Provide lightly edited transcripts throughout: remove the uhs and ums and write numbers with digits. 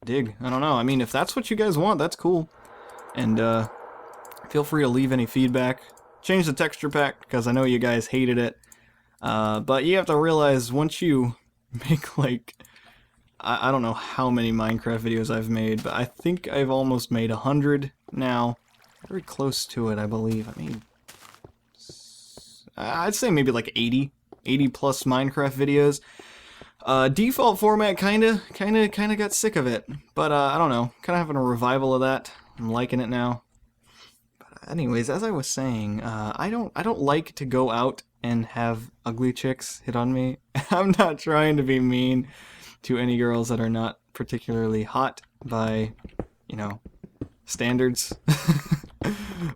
dig. I don't know. I mean, if that's what you guys want, that's cool. And feel free to leave any feedback. Change the texture pack, because I know you guys hated it. But you have to realize, once you make, like, I don't know how many Minecraft videos I've made, but I think I've almost made 100 now. Very close to it, I believe. I mean, I'd say maybe like 80 plus Minecraft videos. Default format kinda got sick of it, but I don't know, kinda having a revival of that. I'm liking it now. But anyways, as I was saying, I don't like to go out and have ugly chicks hit on me. I'm not trying to be mean to any girls that are not particularly hot by, you know, standards.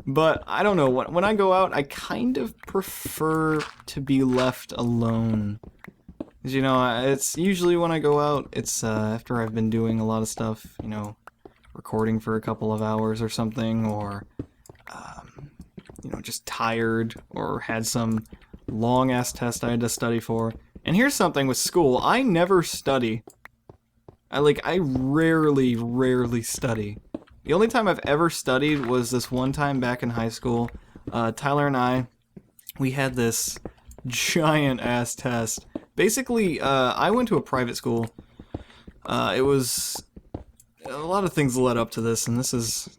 But I don't know, when I go out, I kind of prefer to be left alone. You know, it's usually when I go out, it's after I've been doing a lot of stuff, you know, recording for a couple of hours or something, or, you know, just tired, or had some long-ass test I had to study for. And here's something with school, I never study. I rarely study. The only time I've ever studied was this one time back in high school. Tyler and I, we had this giant-ass test. Basically, I went to a private school. It was... A lot of things led up to this, and this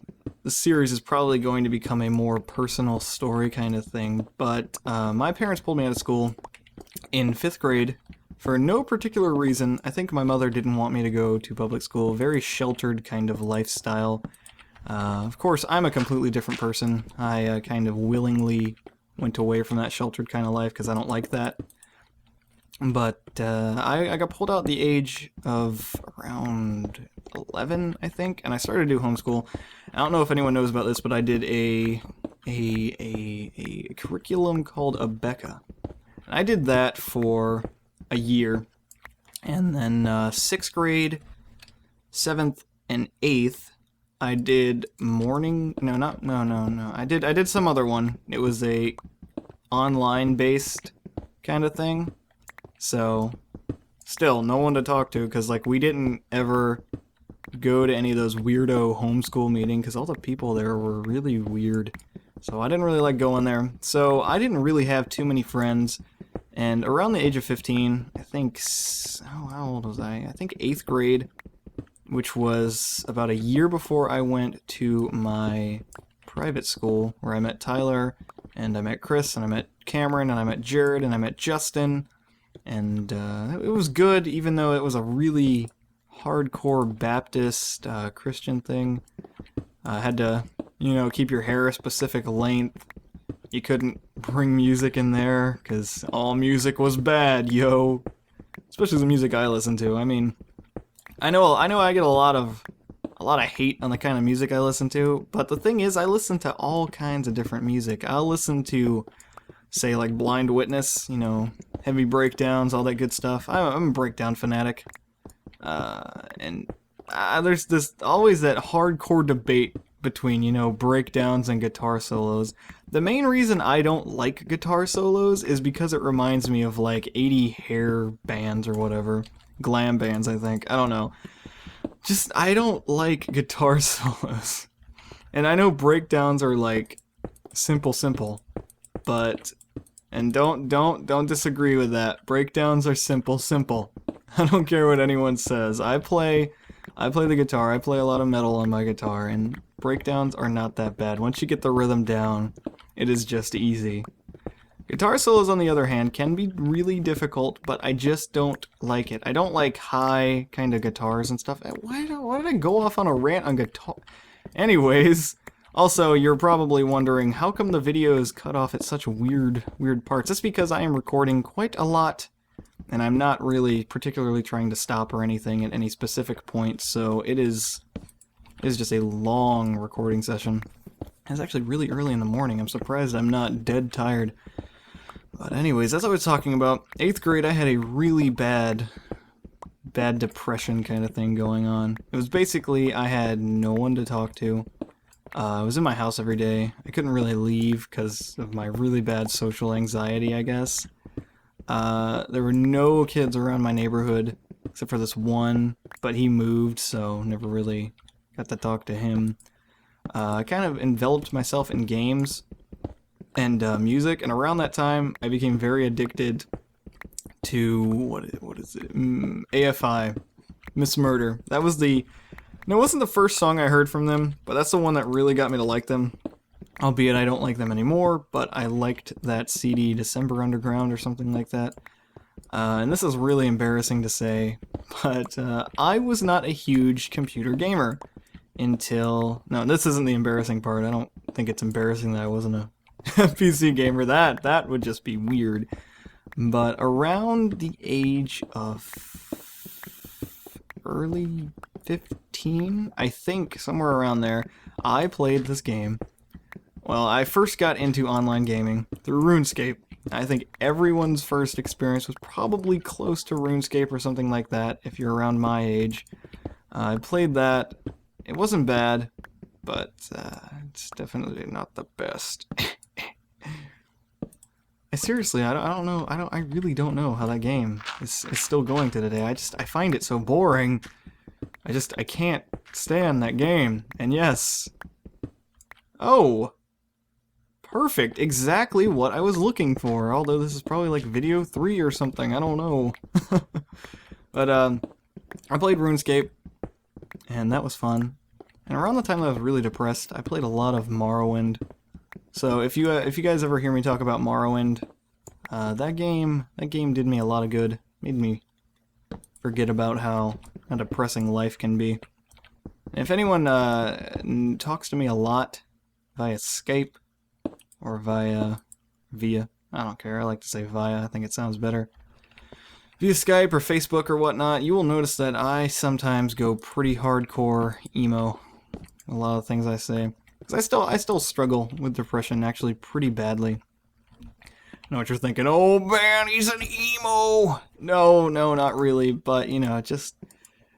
series is probably going to become a more personal story kind of thing, but my parents pulled me out of school in 5th grade for no particular reason. I think my mother didn't want me to go to public school. Very sheltered kind of lifestyle. Of course, I'm a completely different person. I kind of willingly went away from that sheltered kind of life because I don't like that. But I got pulled out at the age of around 11, I think, and I started to do homeschool. I don't know if anyone knows about this, but I did a curriculum called a Becca. And I did that for a year, and then 6th grade, 7th, and 8th, I did morning. No. I did some other one. It was a online-based kind of thing. So, still, no one to talk to, because, like, we didn't ever go to any of those weirdo homeschool meetings, because all the people there were really weird. So I didn't really like going there. So I didn't really have too many friends. And around the age of 15, I think, how old was I? I think 8th grade, which was about a year before I went to my private school, where I met Tyler, and I met Chris, and I met Cameron, and I met Jared, and I met Justin. And it was good, even though it was a really hardcore Baptist Christian thing. I had to, you know, keep your hair a specific length. You couldn't bring music in there, because all music was bad, yo. Especially the music I listen to. I mean, I know I get a lot of hate on the kind of music I listen to, but the thing is, I listen to all kinds of different music. I'll listen to, say, like Blind Witness, you know, heavy breakdowns, all that good stuff. I'm a breakdown fanatic. And there's always that hardcore debate between, you know, breakdowns and guitar solos. The main reason I don't like guitar solos is because it reminds me of, like, 80 hair bands or whatever. Glam bands, I think. I don't know. Just, I don't like guitar solos. And I know breakdowns are, like, simple. But, and don't disagree with that. Breakdowns are simple. I don't care what anyone says. I play the guitar. I play a lot of metal on my guitar, and breakdowns are not that bad. Once you get the rhythm down, it is just easy. Guitar solos, on the other hand, can be really difficult, but I just don't like it. I don't like high kind of guitars and stuff. Why did I go off on a rant on guitar? Anyways, also, you're probably wondering, how come the video is cut off at such weird parts? That's because I am recording quite a lot, and I'm not really particularly trying to stop or anything at any specific point, so it is just a long recording session. It's actually really early in the morning. I'm surprised I'm not dead tired. But anyways, as I was talking about, 8th grade I had a really bad depression kind of thing going on. It was basically, I had no one to talk to. I was in my house every day. I couldn't really leave because of my really bad social anxiety, I guess. There were no kids around my neighborhood, except for this one, but he moved, so never really got to talk to him. I kind of enveloped myself in games and music, and around that time, I became very addicted to, what is it? AFI, Miss Murder. That was the, no, it wasn't the first song I heard from them, but that's the one that really got me to like them. Albeit I don't like them anymore, but I liked that CD, December Underground or something like that. And this is really embarrassing to say, but I was not a huge computer gamer until... No, this isn't the embarrassing part. I don't think it's embarrassing that I wasn't a PC gamer. That would just be weird. But around the age of early 15, I think, somewhere around there, I played this game. Well, I first got into online gaming through RuneScape. I think everyone's first experience was probably close to RuneScape or something like that, if you're around my age. I played that. It wasn't bad, but it's definitely not the best. Seriously, I don't know. I really don't know how that game is still going to today. I find it so boring. I can't stand that game. And yes. Oh. Perfect. Exactly what I was looking for. Although this is probably like video 3 or something. I don't know. But I played RuneScape, and that was fun. And around the time that I was really depressed, I played a lot of Morrowind. So if you guys ever hear me talk about Morrowind, that game did me a lot of good. Made me forget about how depressing life can be. And if anyone talks to me a lot via Skype or via, I don't care, I like to say via, I think it sounds better. Via Skype or Facebook or whatnot, you will notice that I sometimes go pretty hardcore emo. A lot of things I say. Because I still struggle with depression actually pretty badly. I know what you're thinking, oh man, he's an emo! No, not really, but you know,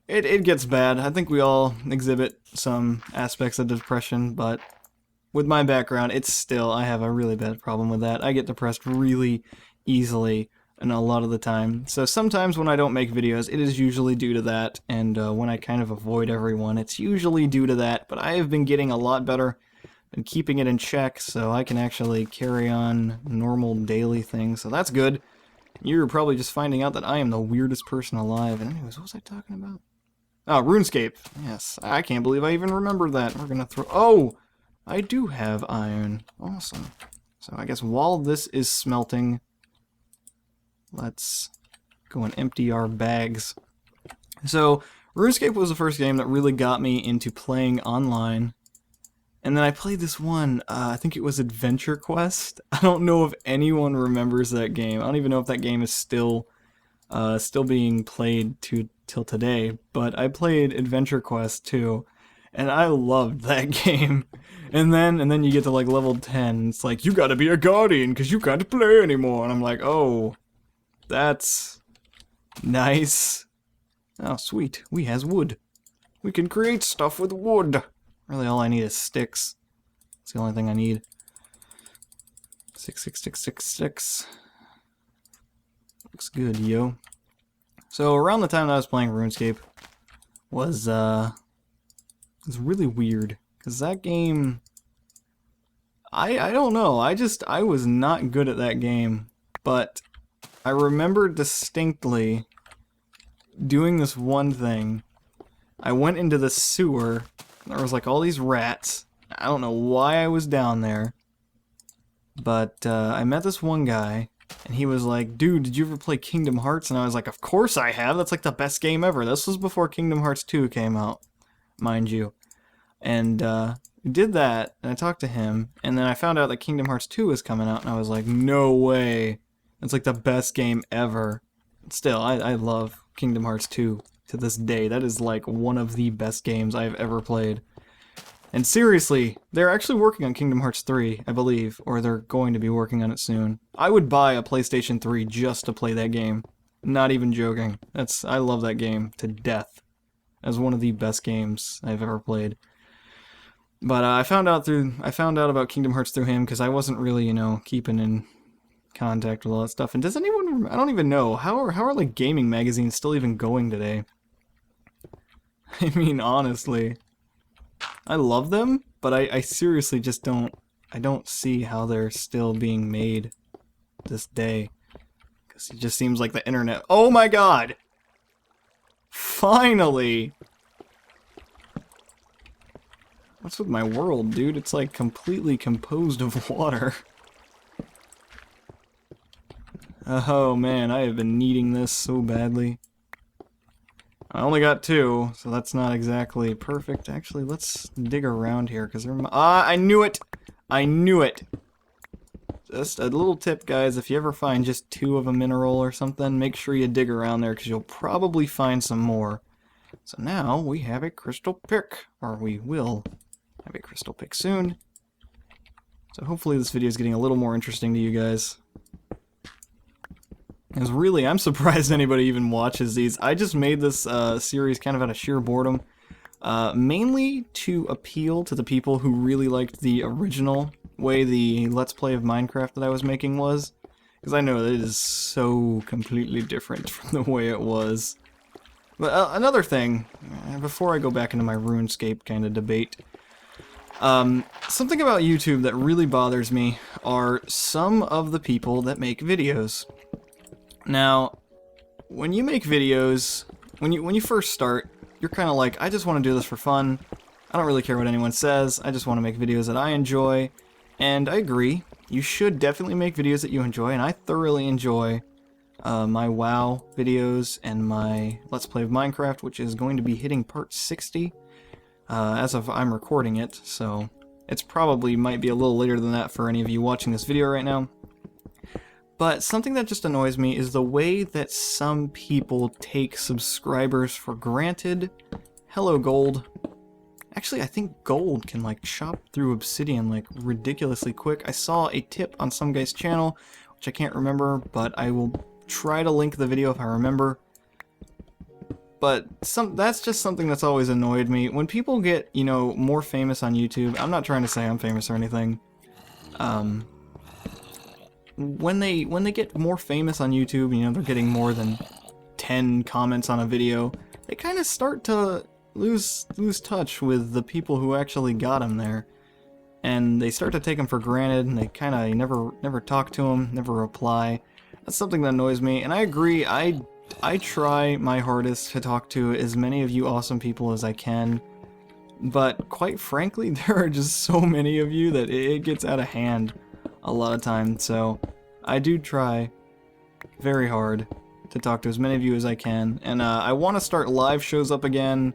it gets bad. I think we all exhibit some aspects of depression, but with my background, I have a really bad problem with that. I get depressed really easily and a lot of the time. So sometimes when I don't make videos, it is usually due to that, and when I kind of avoid everyone, it's usually due to that, but I have been getting a lot better and keeping it in check so I can actually carry on normal daily things, so that's good. You're probably just finding out that I am the weirdest person alive. And anyways, what was I talking about? Oh, RuneScape. Yes, I can't believe I even remembered that. We're gonna throw... Oh! I do have iron. Awesome. So I guess while this is smelting, let's go and empty our bags. So, RuneScape was the first game that really got me into playing online. And then I played this one, I think it was Adventure Quest. I don't know if anyone remembers that game. I don't even know if that game is still being played till today. But I played Adventure Quest 2, and I loved that game. And then you get to like level 10, it's like, you gotta be a guardian because you can't play anymore. And I'm like, oh, that's nice. Oh, sweet, we has wood. We can create stuff with wood. Really, all I need is sticks. That's the only thing I need. Six. Looks good, yo. So around the time that I was playing RuneScape was really weird, because that game, I don't know. I was not good at that game, but I remember distinctly doing this one thing. I went into the sewer. There was like all these rats. I don't know why I was down there, but I met this one guy, and he was like, dude, did you ever play Kingdom Hearts? And I was like, of course I have. That's like the best game ever. This was before Kingdom Hearts 2 came out, mind you. And we did that, and I talked to him, and then I found out that Kingdom Hearts 2 was coming out, and I was like, no way. It's like the best game ever. Still, I love Kingdom Hearts 2 to this day. That is like one of the best games I've ever played. And seriously, they're actually working on Kingdom Hearts 3, I believe, or they're going to be working on it soon. I would buy a PlayStation 3 just to play that game. Not even joking. I love that game to death. As one of the best games I've ever played. But I found out about Kingdom Hearts through him because I wasn't really, keeping in contact with all that stuff. And does anyone don't even know. How are like gaming magazines still even going today? I mean, honestly. I love them, but I seriously just don't see how they're still being made this day. Because it just seems like the internet. Oh my god! Finally! What's with my world, dude? It's like completely composed of water. Oh man, I have been needing this so badly. I only got 2, so that's not exactly perfect. Actually, let's dig around here, because I knew it! I knew it! Just a little tip, guys, if you ever find just 2 of a mineral or something, make sure you dig around there, because you'll probably find some more. So now, we have a crystal pick, or we will have a crystal pick soon. So hopefully this video is getting a little more interesting to you guys. Because really, I'm surprised anybody even watches these. I just made this series kind of out of sheer boredom. Mainly to appeal to the people who really liked the original way the Let's Play of Minecraft that I was making was. Because I know that it is so completely different from the way it was. But another thing, before I go back into my RuneScape kind of debate, something about YouTube that really bothers me are some of the people that make videos. Now, when you make videos, when you first start, you're kind of like, I just want to do this for fun. I don't really care what anyone says. I just want to make videos that I enjoy. And I agree. You should definitely make videos that you enjoy, and I thoroughly enjoy my WoW videos and my Let's Play of Minecraft, which is going to be hitting part 60 as of I'm recording it. So it's probably might be a little later than that for any of you watching this video right now. But something that just annoys me is the way that some people take subscribers for granted. Hello, Gold. Actually, I think Gold can, like, chop through obsidian, like, ridiculously quick. I saw a tip on some guy's channel, which I can't remember, but I will try to link the video if I remember. But that's just something that's always annoyed me. When people get, you know, more famous on YouTube, I'm not trying to say I'm famous or anything, when they get more famous on YouTube, you know, they're getting more than 10 comments on a video, they kind of start to lose touch with the people who actually got them there, and they start to take them for granted, and they kind of never talk to them, never reply. That's something that annoys me, and I agree. I try my hardest to talk to as many of you awesome people as I can, but quite frankly, there are just so many of you that it gets out of hand a lot of times, so I do try very hard to talk to as many of you as I can, and I want to start live shows up again,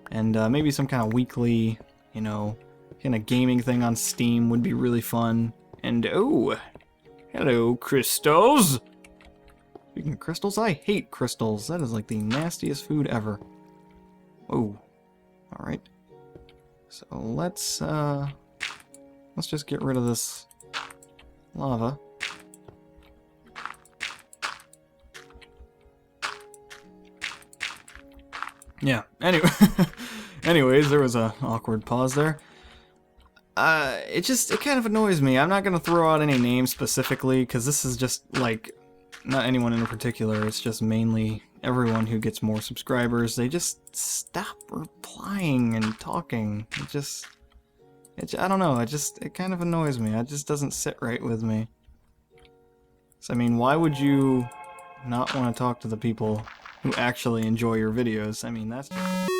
and maybe some kind of weekly, you know, kind of gaming thing on Steam would be really fun. And oh, hello, crystals! Speaking of crystals, I hate crystals. That is like the nastiest food ever. Oh, alright. So let's just get rid of this lava. Yeah, anyway, anyways, there was a awkward pause there. It kind of annoys me. I'm not gonna throw out any names specifically, because this is just, like, not anyone in particular, it's just mainly everyone who gets more subscribers. They just stop replying and talking. I don't know, it kind of annoys me. It just doesn't sit right with me. So, I mean, why would you not want to talk to the people who actually enjoy your videos? I mean, that's just...